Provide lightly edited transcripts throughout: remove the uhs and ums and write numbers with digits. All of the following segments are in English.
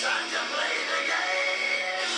Time to play the game.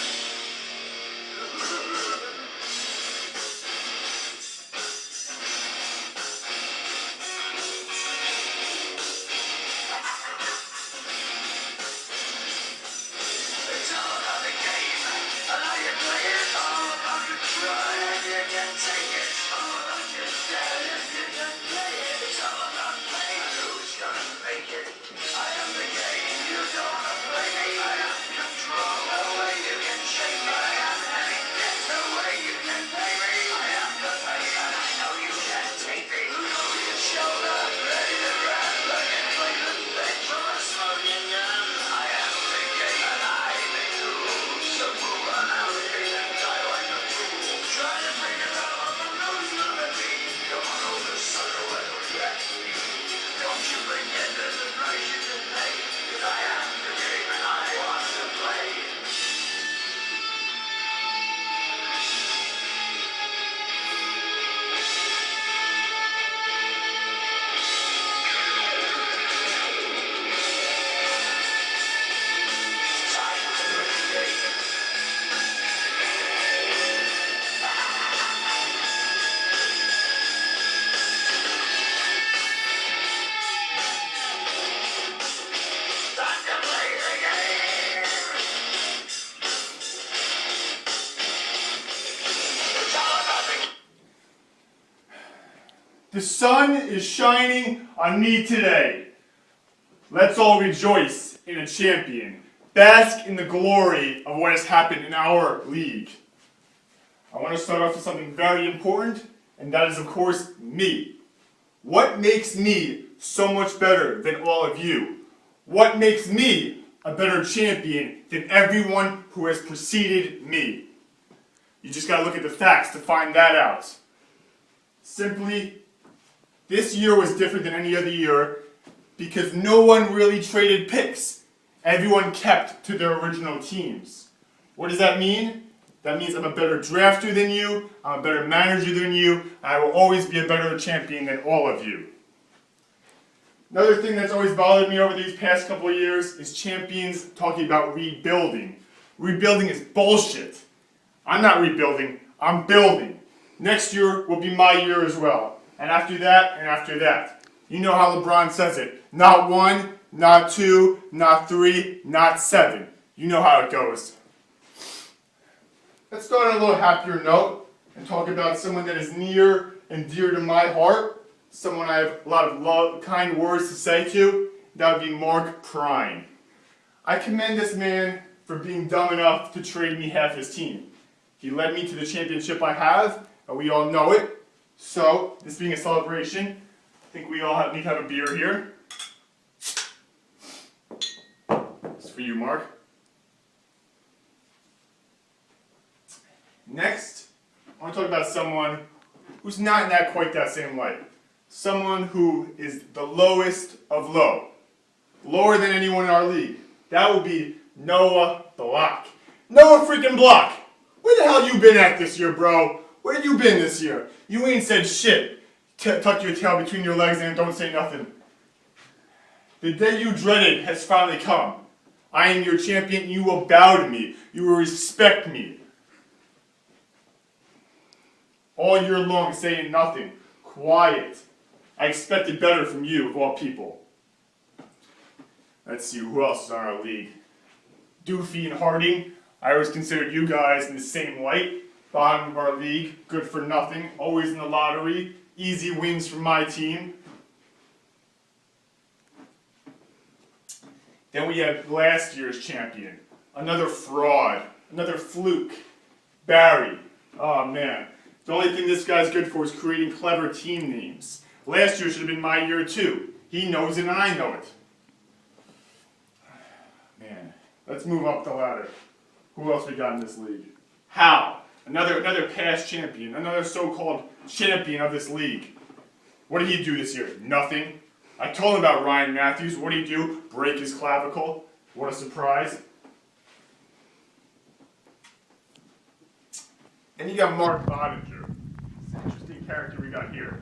It's all about the game, and how you play it. All about control, if you can take it. All about yourself, if you can play it. It's all about playing. Who's gonna make it? I am the game. You don't wanna play me. I am control. No way you can shake me. I am heavy. There's no way you can pay me. I am the pain, and I know you can't take me. Look over your shoulder, ready to run. Look and play the bitch from a smoking gun. I am the game, and I make the rules. So move on out here and die like a fool. Try to figure out what the rules gonna be. Come on over, sucker, why don't you ask me? Don't you forget there's a price you can pay. 'Cause I am the game, and I want to play. Time to play the game. Time to play the game. It's all about the The sun is shining on me today. Let's all rejoice in a champion. Bask in the glory of what has happened in our league. I want to start off with something very important, and that is, of course, me. What makes me so much better than all of you? What makes me a better champion than everyone who has preceded me? You just gotta look at the facts to find that out. Simply, this year was different than any other year because no one really traded picks. Everyone kept to their original teams. What does that mean? That means I'm a better drafter than you, I'm a better manager than you, and I will always be a better champion than all of you. Another thing that's always bothered me over these past couple of years is champions talking about rebuilding. Rebuilding is bullshit. I'm not rebuilding, I'm building. Next year will be my year as well. And after that, and after that. You know how LeBron says it. Not 1, not 2, not 3, not 7. You know how it goes. Let's start on a little happier note and talk about someone that is near and dear to my heart. Someone I have a lot of love, kind words to say to. That would be Mark Prine. I commend this man for being dumb enough to trade me half his team. He led me to the championship I have, and we all know it. So, this being a celebration, I think we all need to have a beer here. It's for you, Mark. Next, I want to talk about someone who's not in that quite that same light. Someone who is the lowest of low. Lower than anyone in our league. That would be Noah Block. Noah freaking Block! Where the hell you been at this year, bro? Where have you been this year? You ain't said shit. Tuck your tail between your legs and don't say nothing. The day you dreaded has finally come. I am your champion. You will bow to me. You will respect me. All year long saying nothing. Quiet. I expected better from you, of all people. Let's see, who else is on our league? Doofy and Harding. I always considered you guys in the same light. Bottom of our league. Good for nothing. Always in the lottery. Easy wins for my team. Then we have last year's champion. Another fraud. Another fluke. Barry. Oh man. The only thing this guy's good for is creating clever team names. Last year should have been my year too. He knows it and I know it. Man, let's move up the ladder. Who else we got in this league? Hal. Another past champion. Another so-called champion of this league. What did he do this year? Nothing. I told him about Ryan Matthews. What did he do? Break his clavicle. What a surprise. And you got Mark Bodinger. It's an interesting character we got here.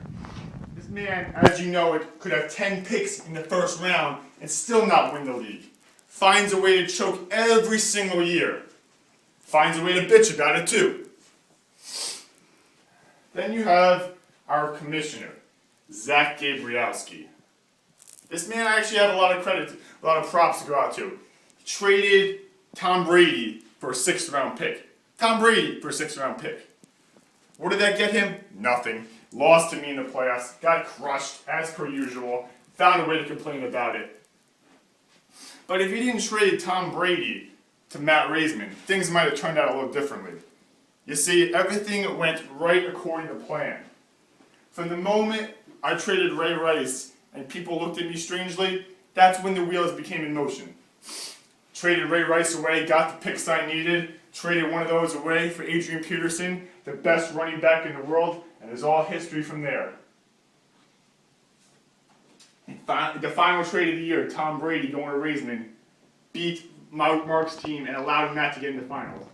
This man, as you know, could have 10 picks in the first round and still not win the league. finds a way to choke every single year. Finds a way to bitch about it too. Then you have our commissioner, Zach Gabrielski. This man I actually have a lot of credit, a lot of props to go out to. He traded Tom Brady for a 6th round pick. Tom Brady for a 6th round pick. What did that get him? Nothing. Lost to me in the playoffs, got crushed as per usual, found a way to complain about it. But if he didn't trade Tom Brady to Matt Raisman, things might have turned out a little differently. You see, everything went right according to plan. From the moment I traded Ray Rice and people looked at me strangely, that's when the wheels became in motion. Traded Ray Rice away, got the picks I needed, traded one of those away for Adrian Peterson, the best running back in the world, and it's all history from there. The final trade of the year, Tom Brady going to Raisman, beat Mark's team and allowed Matt to get in the finals.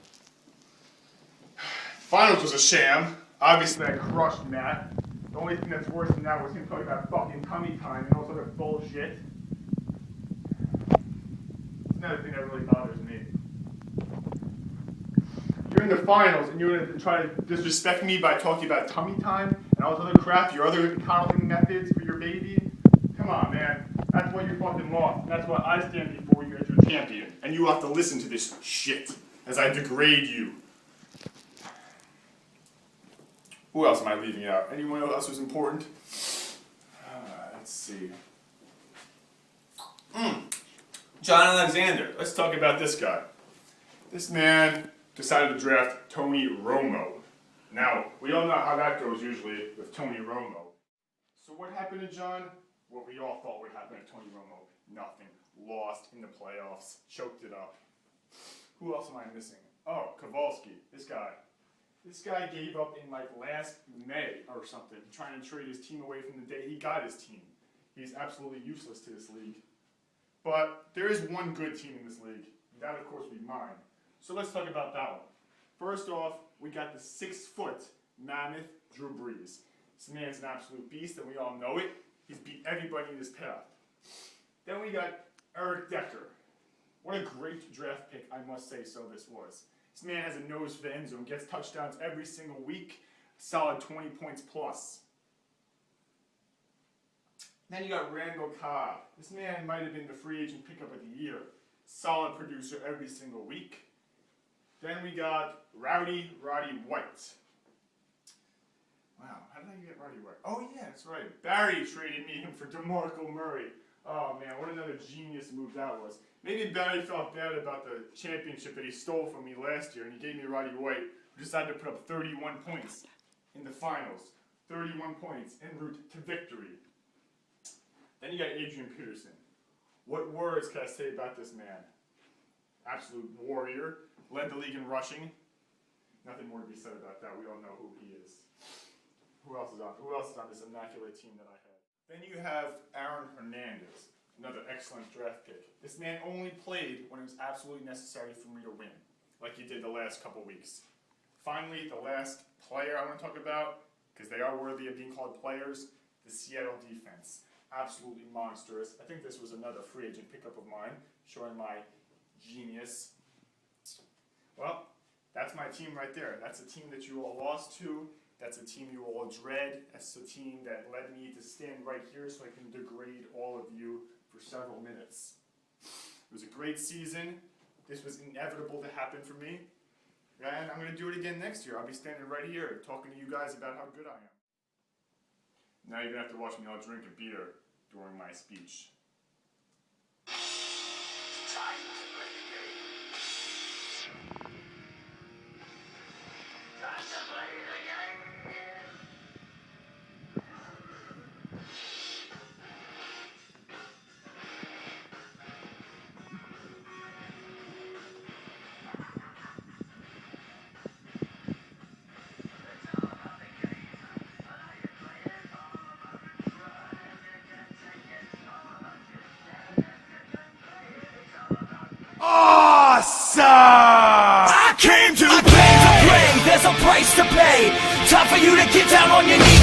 Finals was a sham. Obviously, I crushed Matt. The only thing that's worse than that was him talking about fucking tummy time and all this other bullshit. It's another thing that really bothers me. You're in the finals and you're going to try to disrespect me by talking about tummy time and all this other crap, your other coddling methods for your baby? Come on, man. That's why you're fucking lost. That's why I stand before you as your champion. And you have to listen to this shit as I degrade you. Who else am I leaving out? Anyone else who's important? Let's see. John Alexander. Let's talk about this guy. This man decided to draft Tony Romo. Now, we all know how that goes usually with Tony Romo. So what happened to John? What we all thought would happen to Tony Romo. Nothing. Lost in the playoffs. Choked it up. Who else am I missing? Oh, Kowalski. This guy. This guy gave up in like last May or something, trying to trade his team away from the day he got his team. He's absolutely useless to this league. But there is one good team in this league. That, of course, would be mine. So let's talk about that one. First off, we got the 6-foot mammoth Drew Brees. This man's an absolute beast, and we all know it. He's beat everybody in his path. Then we got Eric Decker. What a great draft pick, I must say so this was. This man has a nose for the end zone, gets touchdowns every single week, solid 20 points plus. Then you got Randall Cobb. This man might have been the free agent pickup of the year. Solid producer every single week. Then we got Roddy White. Wow, how did I get Roddy White? Oh yeah, that's right. Barry traded me him for DeMarco Murray. Oh man, what another genius move that was. Maybe Barry felt bad about the championship that he stole from me last year, and he gave me Roddy White, who decided to put up 31 points in the finals. 31 points en route to victory. Then you got Adrian Peterson. What words can I say about this man? Absolute warrior. Led the league in rushing. Nothing more to be said about that. We all know who he is. Who else is on this immaculate team that I have? Then you have Aaron Hernandez. Another excellent draft pick. This man only played when it was absolutely necessary for me to win, like he did the last couple weeks. Finally, the last player I want to talk about, because they are worthy of being called players, the Seattle defense. Absolutely monstrous. I think this was another free agent pickup of mine, showing my genius. Well, that's my team right there. That's a team that you all lost to. That's a team you all dread. That's a team that led me to stand right here so I can degrade all of you for several minutes. It was a great season. This was inevitable to happen for me. And I'm going to do it again next year. I'll be standing right here talking to you guys about how good I am. Now you're going to have to watch me all drink a beer during my speech. Time to play the game. Time to play the game. Awesome! I came to play. There's a price to pay. Time for you to get down on your knees.